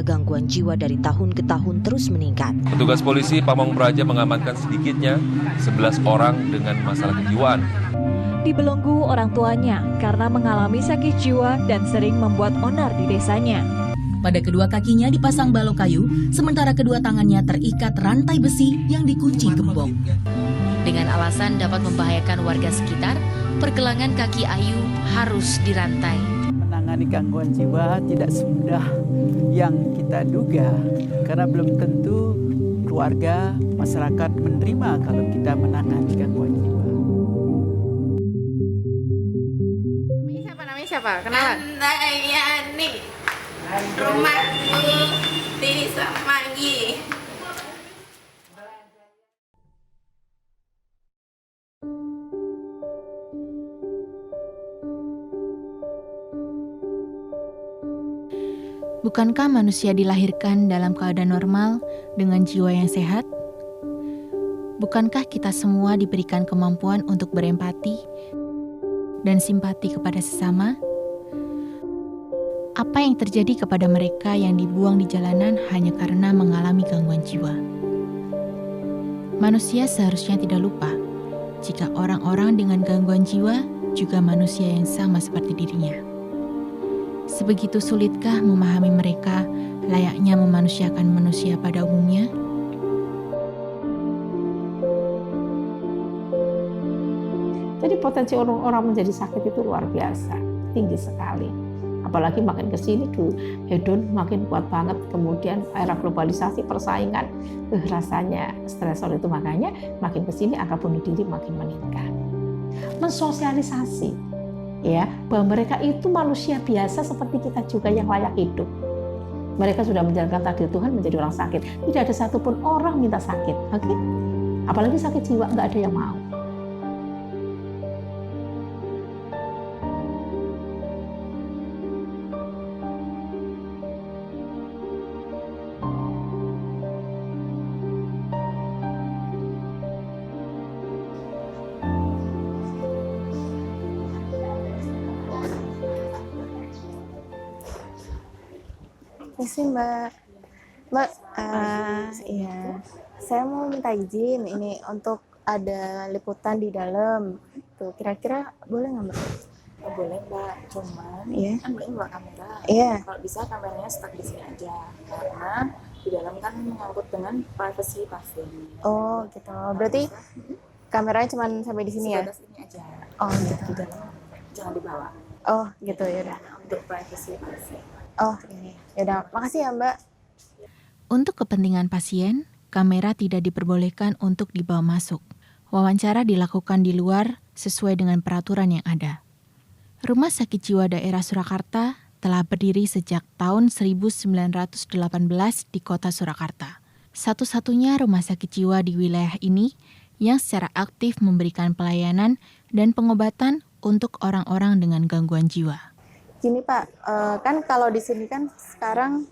gangguan jiwa dari tahun ke tahun terus meningkat. Petugas polisi Pamong Praja mengamankan sedikitnya 11 orang dengan masalah kejiwaan. Dibelenggu orang tuanya karena mengalami sakit jiwa dan sering membuat onar di desanya. Pada kedua kakinya dipasang balok kayu, sementara kedua tangannya terikat rantai besi yang dikunci gembok. Dengan alasan dapat membahayakan warga sekitar, pergelangan kaki Ayu harus dirantai. Menangani gangguan jiwa tidak semudah yang kita duga, karena belum tentu keluarga, masyarakat menerima kalau kita menangani gangguan jiwa. Namanya siapa? Kenalan? Yani. Rumahku di Semanggi. Bukankah manusia dilahirkan dalam keadaan normal dengan jiwa yang sehat? Bukankah kita semua diberikan kemampuan untuk berempati dan simpati kepada sesama? Apa yang terjadi kepada mereka yang dibuang di jalanan hanya karena mengalami gangguan jiwa? Manusia seharusnya tidak lupa jika orang-orang dengan gangguan jiwa juga manusia yang sama seperti dirinya. Sebegitu sulitkah memahami mereka layaknya memanusiakan manusia pada umumnya? Jadi potensi orang menjadi sakit itu luar biasa, tinggi sekali. Apalagi makin kesini tuh hedon makin kuat banget, kemudian era globalisasi persaingan, rasanya stresor itu, makanya makin kesini angka bunuh diri makin meningkat. Mensosialisasi ya bahwa mereka itu manusia biasa seperti kita juga yang layak hidup. Mereka sudah menjalankan takdir Tuhan menjadi orang sakit. Tidak ada satupun orang minta sakit, oke? Apalagi sakit jiwa, nggak ada yang mau. Sih Mbak, iya, saya mau minta izin ini untuk ada liputan di dalam. Tuh, kira-kira boleh nggak Mbak? Oh, boleh Mbak, cuman kan Mbak bawa kamera. Kalau bisa kameranya stuck di sini aja, karena di dalam kan menyangkut dengan privasi pasien. Oh gitu, berarti kameranya cuma sampai di sini ya? Sebatas ini aja. Oh gitu. Di dalam, jangan dibawa. Oh gitu, ya udah. Untuk privasi pasien. Oh ini, yaudah, makasih ya Mbak. Untuk kepentingan pasien, kamera tidak diperbolehkan untuk dibawa masuk. Wawancara dilakukan di luar sesuai dengan peraturan yang ada. Rumah Sakit Jiwa Daerah Surakarta telah berdiri sejak tahun 1918 di kota Surakarta. Satu-satunya rumah sakit jiwa di wilayah ini yang secara aktif memberikan pelayanan dan pengobatan untuk orang-orang dengan gangguan jiwa. Gini Pak, kan kalau di sini kan sekarang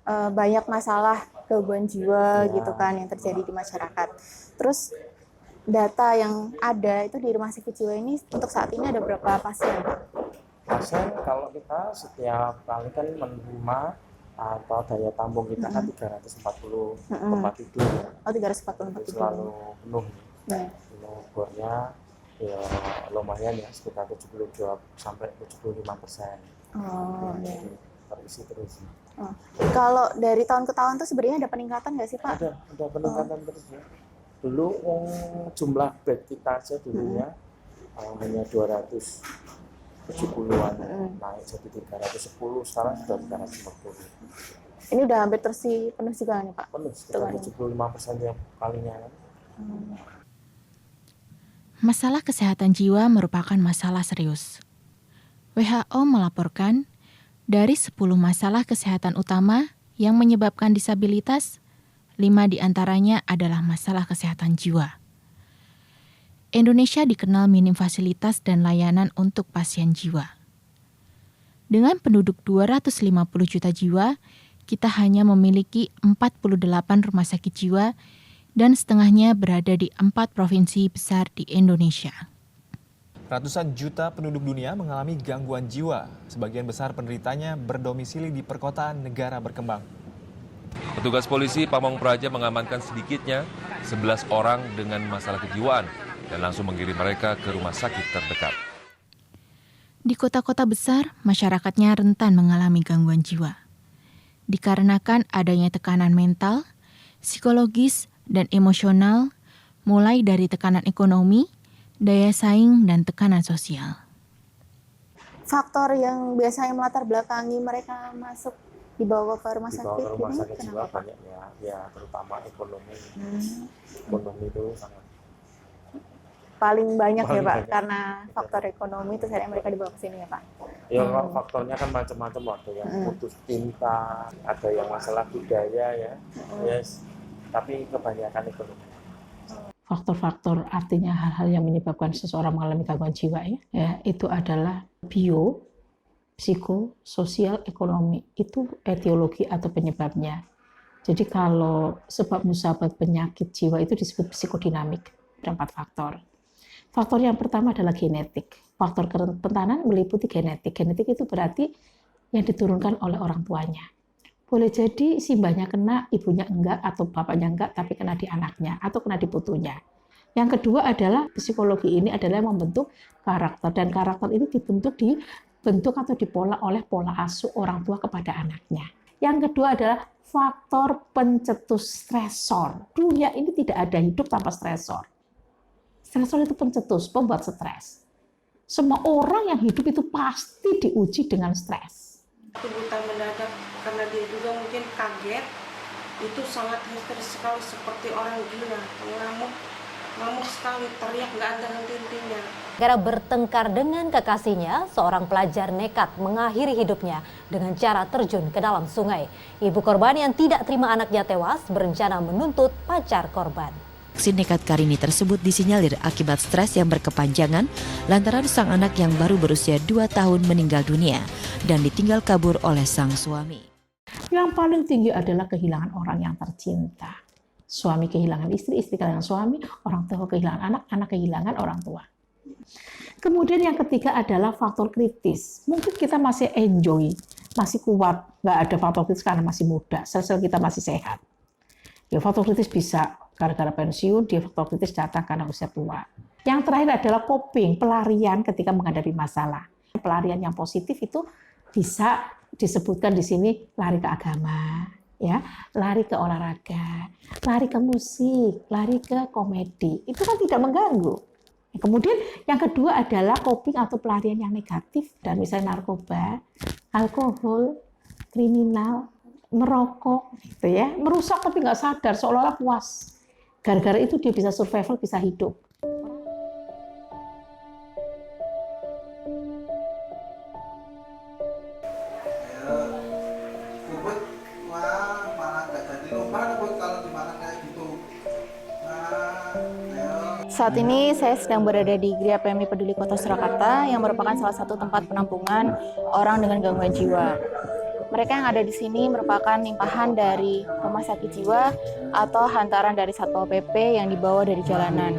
banyak masalah gangguan jiwa gitu kan yang terjadi di masyarakat. Terus data yang ada itu di rumah sakit jiwa ini untuk saat ini ada berapa pasien? Pasien kalau kita setiap kali kan menerima atau daya tampung kita kan 340 tempat tidur. Oh 340 tempat tidur. Selalu penuh. Bornya ya lumayan ya, sekitar 72 sampai 75%. Oh, iya. Terisi terus. Oh. Kalau dari tahun ke tahun tuh sebenarnya ada peningkatan nggak sih Pak? Ada peningkatan terus ya. Dulu jumlah bed kita aja dulunya hanya 270-an, naik jadi 310, sekarang sudah 350. Ini udah hampir terisi penuh juga nih Pak? Penuh, sekitar 75% yang kalinya kan. Masalah kesehatan jiwa merupakan masalah serius. WHO melaporkan, dari 10 masalah kesehatan utama yang menyebabkan disabilitas, 5 diantaranya adalah masalah kesehatan jiwa. Indonesia dikenal minim fasilitas dan layanan untuk pasien jiwa. Dengan penduduk 250 juta jiwa, kita hanya memiliki 48 rumah sakit jiwa dan setengahnya berada di 4 provinsi besar di Indonesia. Ratusan juta penduduk dunia mengalami gangguan jiwa. Sebagian besar penderitanya berdomisili di perkotaan negara berkembang. Petugas polisi Pamong Praja mengamankan sedikitnya 11 orang dengan masalah kejiwaan dan langsung mengirim mereka ke rumah sakit terdekat. Di kota-kota besar, masyarakatnya rentan mengalami gangguan jiwa. Dikarenakan adanya tekanan mental, psikologis, dan emosional, mulai dari tekanan ekonomi, daya saing, dan tekanan sosial. Faktor yang biasanya melatar belakangi mereka masuk dibawa ke rumah sakit, dibawa ke rumah sakit jiwa banyak ya terutama ekonomi. Ekonomi itu sangat paling banyak ya Pak, banyak. karena faktor ekonomi itu akhirnya mereka dibawa ke sini ya Pak. Ya faktornya kan macam-macam, ada yang putus cinta, ada yang masalah budaya ya, yes. Tapi kebanyakan ekonomi. Faktor-faktor artinya hal-hal yang menyebabkan seseorang mengalami gangguan jiwa ya itu adalah bio, psiko, sosial, ekonomi. Itu etiologi atau penyebabnya. Jadi kalau sebab musabab penyakit jiwa itu disebut psikodinamik. Ada 4 faktor. Faktor yang pertama adalah genetik. Faktor kerentanan meliputi genetik. Genetik itu berarti yang diturunkan oleh orang tuanya. Boleh jadi simbahnya kena, ibunya enggak, atau bapaknya enggak, tapi kena di anaknya, atau kena di putunya. Yang kedua adalah psikologi ini adalah yang membentuk karakter. Dan karakter ini dibentuk atau dipola oleh pola asuh orang tua kepada anaknya. Yang kedua adalah faktor pencetus stresor. Dunia ini tidak ada hidup tanpa stresor. Stresor itu pencetus, pembuat stres. Semua orang yang hidup itu pasti diuji dengan stres. Buta mendadak karena dia juga mungkin kaget, itu sangat histeris sekali seperti orang gila, ngamuk sekali, teriak nggak ada henti-hentinya. Gara bertengkar dengan kekasihnya, seorang pelajar nekat mengakhiri hidupnya dengan cara terjun ke dalam sungai. Ibu korban yang tidak terima anaknya tewas berencana menuntut pacar korban. Aksi nekat Karini tersebut disinyalir akibat stres yang berkepanjangan lantaran sang anak yang baru berusia 2 tahun meninggal dunia dan ditinggal kabur oleh sang suami. Yang paling tinggi adalah kehilangan orang yang tercinta. Suami kehilangan istri, istri kehilangan suami, orang tua kehilangan anak, anak kehilangan orang tua. Kemudian yang ketiga adalah faktor kritis. Mungkin kita masih enjoy, masih kuat, nggak ada faktor kritis karena masih muda, sel-sel kita masih sehat. Ya, faktor kritis bisa gara-gara pensiun, dia faktor kritis datang karena usia tua. Yang terakhir adalah coping, pelarian ketika menghadapi masalah. Pelarian yang positif itu bisa disebutkan di sini lari ke agama, ya, lari ke olahraga, lari ke musik, lari ke komedi. Itu kan tidak mengganggu. Kemudian yang kedua adalah coping atau pelarian yang negatif, dan misalnya narkoba, alkohol, kriminal, merokok, gitu ya, merusak tapi nggak sadar, seolah-olah puas. Gara-gara itu dia bisa survival, bisa hidup. Saat ini saya sedang berada di Geria PMI Peduli Kota Surakarta yang merupakan salah satu tempat penampungan orang dengan gangguan jiwa. Mereka yang ada di sini merupakan limpahan dari rumah sakit jiwa atau hantaran dari Satpol PP yang dibawa dari jalanan.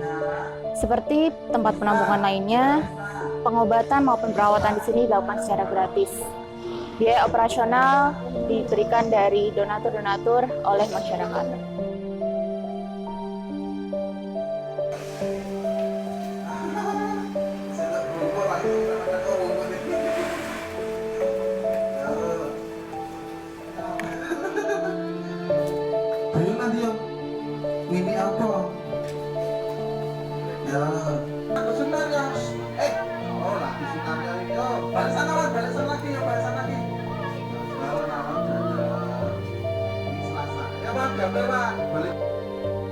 Seperti tempat penampungan lainnya, pengobatan maupun perawatan di sini dilakukan secara gratis. Biaya operasional diberikan dari donatur-donatur oleh masyarakat. Ini apa? Ya, aku sebenarnya. Oh lah, sebenarnya itu. Balik sana lagi ya, balik sana lagi. Ya Pak, gambar Pak. Balik.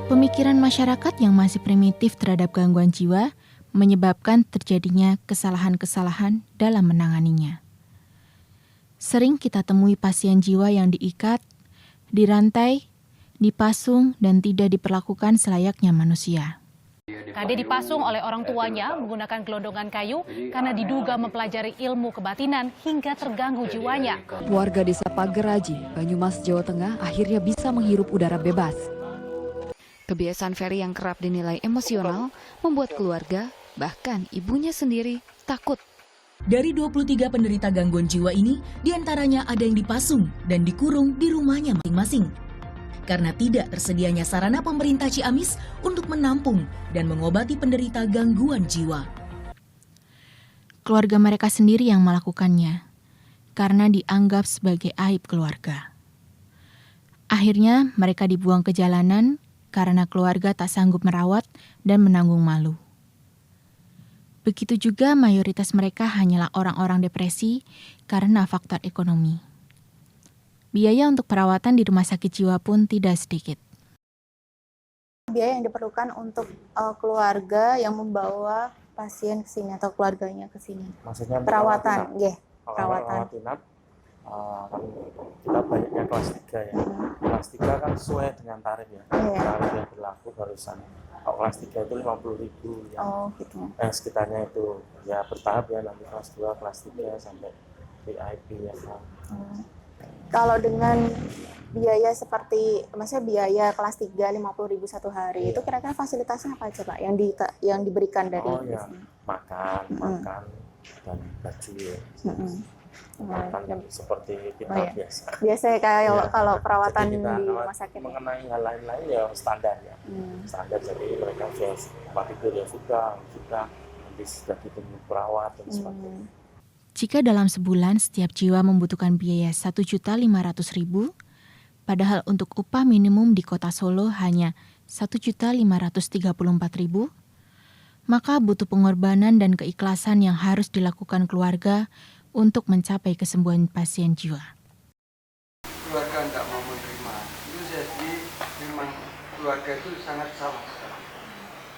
Pemikiran masyarakat yang masih primitif terhadap gangguan jiwa menyebabkan terjadinya kesalahan-kesalahan dalam menanganinya. Sering kita temui pasien jiwa yang diikat, dirantai, dipasung, dan tidak diperlakukan selayaknya manusia. Kade dipasung oleh orang tuanya menggunakan gelondongan kayu karena diduga mempelajari ilmu kebatinan hingga terganggu jiwanya. Warga desa Pageraji, Banyumas, Jawa Tengah akhirnya bisa menghirup udara bebas. Kebiasaan Ferry yang kerap dinilai emosional membuat keluarga, bahkan ibunya sendiri, takut. Dari 23 penderita gangguan jiwa ini, diantaranya ada yang dipasung dan dikurung di rumahnya masing-masing. karena tidak tersedianya sarana pemerintah Ciamis untuk menampung dan mengobati penderita gangguan jiwa. Keluarga mereka sendiri yang melakukannya, karena dianggap sebagai aib keluarga. Akhirnya mereka dibuang ke jalanan karena keluarga tak sanggup merawat dan menanggung malu. Begitu juga mayoritas mereka hanyalah orang-orang depresi karena faktor ekonomi. Biaya untuk perawatan di rumah sakit jiwa pun tidak sedikit. Biaya yang diperlukan untuk keluarga yang membawa pasien ke sini atau keluarganya ke sini. Maksudnya perawatan, ya. Perawatan. Inap, kan kita banyaknya kelas 3 ya. Kelas 3 kan sesuai dengan tarif ya. Tarif yang berlaku barusan. Kalau kelas 3 itu 50.000 ya. Gitu. Sekitarnya itu ya bertahap ya, nanti kelas 2, kelas 3 sampai VIP ya. Kalau dengan biaya seperti, maksudnya biaya kelas 3 50.000 satu hari, itu kira-kira fasilitasnya apa aja Pak yang diberikan dari makan dan baju ya. Makan seperti kita biasa. Biasanya kalau perawatan di rumah sakit. Mengenai hal lain-lain ya standar ya. Standar, jadi mereka tempat tidur ya sudah nanti sudah ditunggu perawat dan sebagainya. Jika dalam sebulan setiap jiwa membutuhkan biaya 1.500.000, padahal untuk upah minimum di kota Solo hanya 1.534.000, maka butuh pengorbanan dan keikhlasan yang harus dilakukan keluarga untuk mencapai kesembuhan pasien jiwa. Keluarga tidak mau menerima, itu jadi memang keluarga itu sangat salah.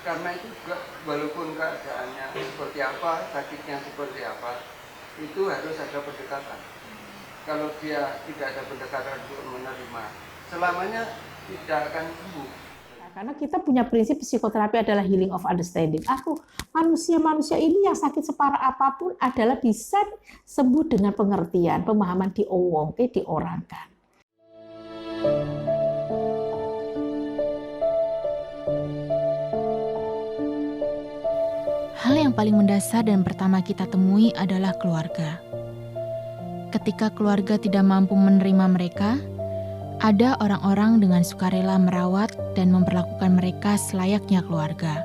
Karena itu juga walaupun keadaannya seperti apa, sakitnya seperti apa, itu harus ada pendekatan. Kalau dia tidak ada pendekatan untuk menerima, selamanya tidak akan sembuh. Karena kita punya prinsip psikoterapi adalah healing of understanding. Manusia ini yang sakit separah apapun adalah bisa sembuh dengan pengertian, pemahaman diomongke, diorangkan. Hal yang paling mendasar dan pertama kita temui adalah keluarga. Ketika keluarga tidak mampu menerima mereka, ada orang-orang dengan sukarela merawat dan memperlakukan mereka selayaknya keluarga.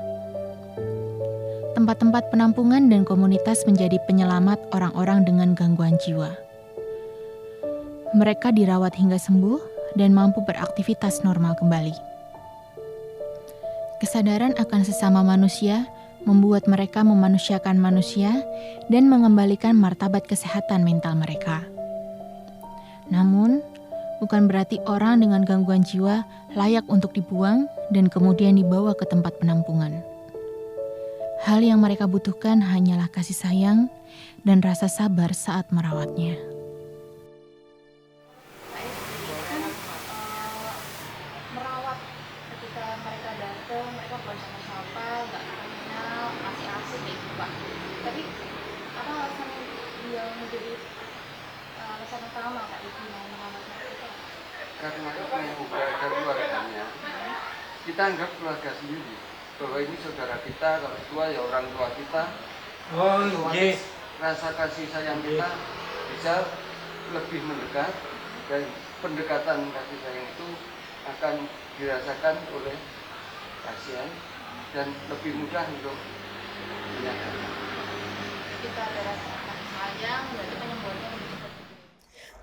Tempat-tempat penampungan dan komunitas menjadi penyelamat orang-orang dengan gangguan jiwa. Mereka dirawat hingga sembuh dan mampu beraktivitas normal kembali. Kesadaran akan sesama manusia membuat mereka memanusiakan manusia dan mengembalikan martabat kesehatan mental mereka. Namun, bukan berarti orang dengan gangguan jiwa layak untuk dibuang dan kemudian dibawa ke tempat penampungan. Hal yang mereka butuhkan hanyalah kasih sayang dan rasa sabar saat merawatnya. Merawat ketika mereka datang, mereka bukan sapa-sapa, nggak kenal, masih asik kayak gitu Pak. Tapi apa alasan yang menjadi alasan utama Pak Ibu mau merawat mereka? Karena keluarganya, kita anggap keluarga sendiri. Bahwa ini saudara kita, kalau tua ya orang tua kita. Rasa kasih sayang kita bisa lebih mendekat, dan pendekatan kasih sayang itu akan dirasakan oleh pasien dan lebih mudah untuk menyadari. Kita ada rasa kasih sayang, berarti penyembuhannya lebih cepat.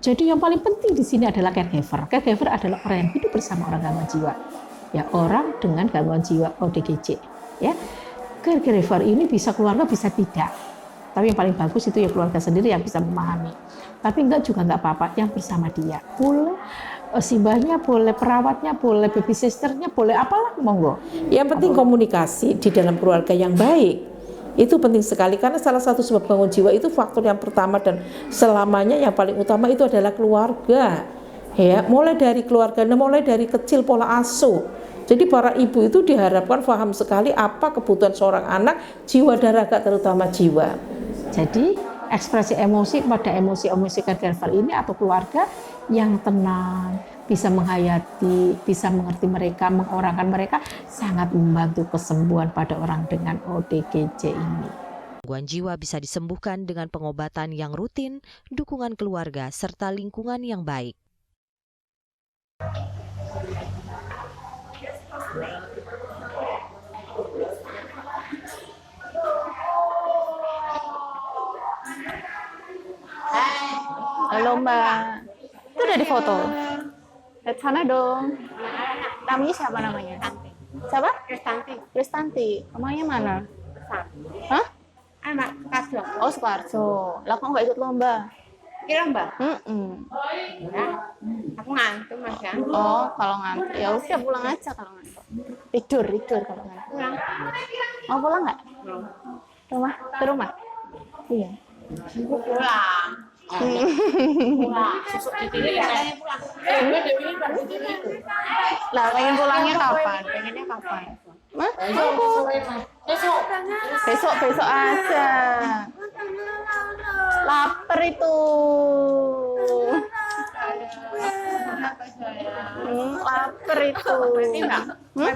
Jadi yang paling penting di sini adalah caregiver. Caregiver adalah orang yang hidup bersama orang gangguan jiwa. Ya, orang dengan gangguan jiwa ODGJ. Ya, caregiver ini bisa keluarga, bisa tidak. Tapi yang paling bagus itu ya keluarga sendiri yang bisa memahami. Tapi enggak juga enggak apa-apa, yang bersama dia. Boleh simbahnya, boleh perawatnya, boleh baby sisternya, boleh apalah, monggo. Yang penting komunikasi di dalam keluarga yang baik. Itu penting sekali karena salah satu sebab gangguan jiwa itu faktor yang pertama dan selamanya yang paling utama itu adalah keluarga. Ya, mulai dari keluarga, mulai dari kecil pola asuh. Jadi para ibu itu diharapkan paham sekali apa kebutuhan seorang anak, jiwa dan raga terutama jiwa. Jadi ekspresi emosi pada emosi caregiver ini atau keluarga yang tenang, bisa menghayati, bisa mengerti mereka, mengorangkan mereka, sangat membantu kesembuhan pada orang dengan ODGJ ini. Gangguan jiwa bisa disembuhkan dengan pengobatan yang rutin, dukungan keluarga, serta lingkungan yang baik. lomba. Itu udah difoto. Lihat sana dong. Namanya siapa namanya? Siapa? Kristanti. Rumahnya mana? Hah? Anak Sukoharjo. Oh, Sukoharjo. Lah kok nggak ikut lomba? Lomba? Ya. Aku ngantuk Mas ya. Oh, kalau ngantuk ya udah pulang aja kalau ngantuk. Tidur kalau ngantuk. Pulang. Mau pulang nggak? Ke rumah? Iya. Pulang. Susuk dititip katanya pulang. Lah pengen pulangnya kapan? Pengennya kapan? Mas? Besok aja. Lapar itu. Lapar itu.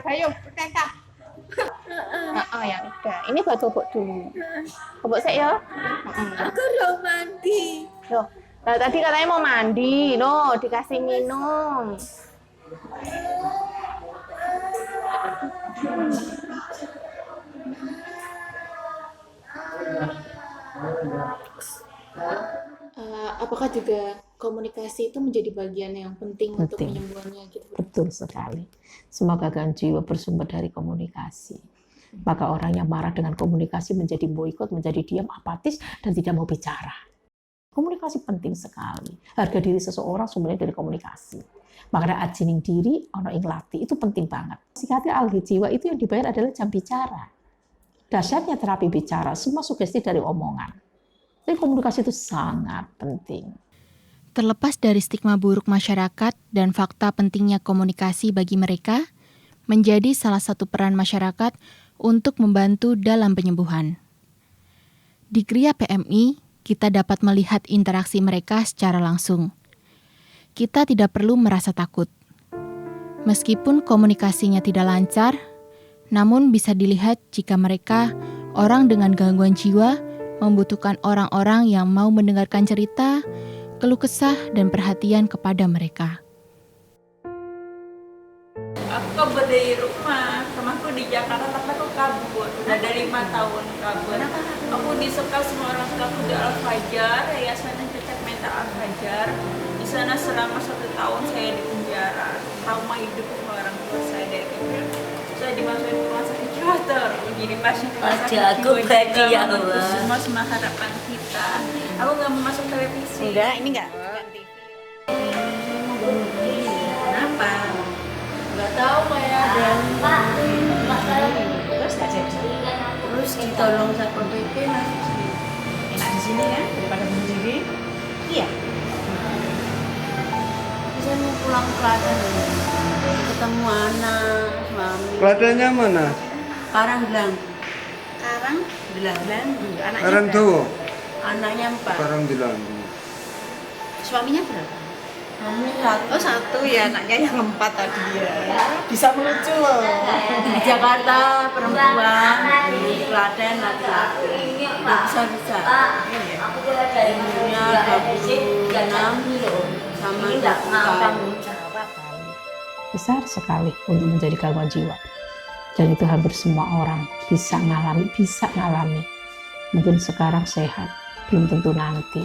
Ayo, tetap. Oh ya udah. Ini buat bobok dulu. Bobok sih ya. Aku udah mandi. Loh, nah, tadi katanya mau mandi. No, dikasih minum. Apakah juga komunikasi itu menjadi bagian yang penting untuk penyembuhannya gitu? Betul sekali. Semua gangguan jiwa bersumber dari komunikasi. Maka orang yang marah dengan komunikasi menjadi boikot, menjadi diam, apatis, dan tidak mau bicara. Komunikasi penting sekali. Harga diri seseorang sumbernya dari komunikasi. Makanya ajining diri, ono ing lati, itu penting banget. Psikiatri algi jiwa itu yang dibayar adalah jam bicara. Dahsyatnya terapi bicara, semua sugesti dari omongan. Jadi komunikasi itu sangat penting. Terlepas dari stigma buruk masyarakat dan fakta pentingnya komunikasi bagi mereka, menjadi salah satu peran masyarakat untuk membantu dalam penyembuhan. Di Gria PMI, kita dapat melihat interaksi mereka secara langsung. Kita tidak perlu merasa takut. Meskipun komunikasinya tidak lancar, namun bisa dilihat jika mereka, orang dengan gangguan jiwa, membutuhkan orang-orang yang mau mendengarkan cerita, keluh kesah, dan perhatian kepada mereka. Aku kabur dari rumah di Jakarta, tapi aku kabur. Udah ada 5 tahun kabur. Aku disekal semua orang tua aku di Al-Fajar, Yayasan Cacat Mental Al-Fajar. Di sana selama 1 tahun saya di penjara. Trauma hidup sama orang tua saya dari kecil. Saya dimasukin ke rumah sakit jiwa terus. Jadi pasien rumah sakit jiwa juga semua harapan kita. Aku nggak mau masuk televisi. Enggak, ini enggak. Kenapa? Nggak tahu kayak ada terus nggak jadi. Terus ditolong Satpol PP masih enak di sini kan daripada bunuh diri. Iya. Saya mau pulang ke Klaten ketemu anak suami. Klatennya mana? Karanggelang. Karang Tuwo. Anaknya 4. Karanggelang. Suaminya berapa? Suaminya 1 ya, anaknya yang 4 tadi ya. Bisa melucu loh. Di Jakarta perempuan, di Klaten laki-laki. Bisa. Umurnya 26 sama 20 tahun. Besar sekali untuk menjadi gangguan jiwa. Dan itu hampir semua orang bisa ngalami. Mungkin sekarang sehat, belum tentu nanti.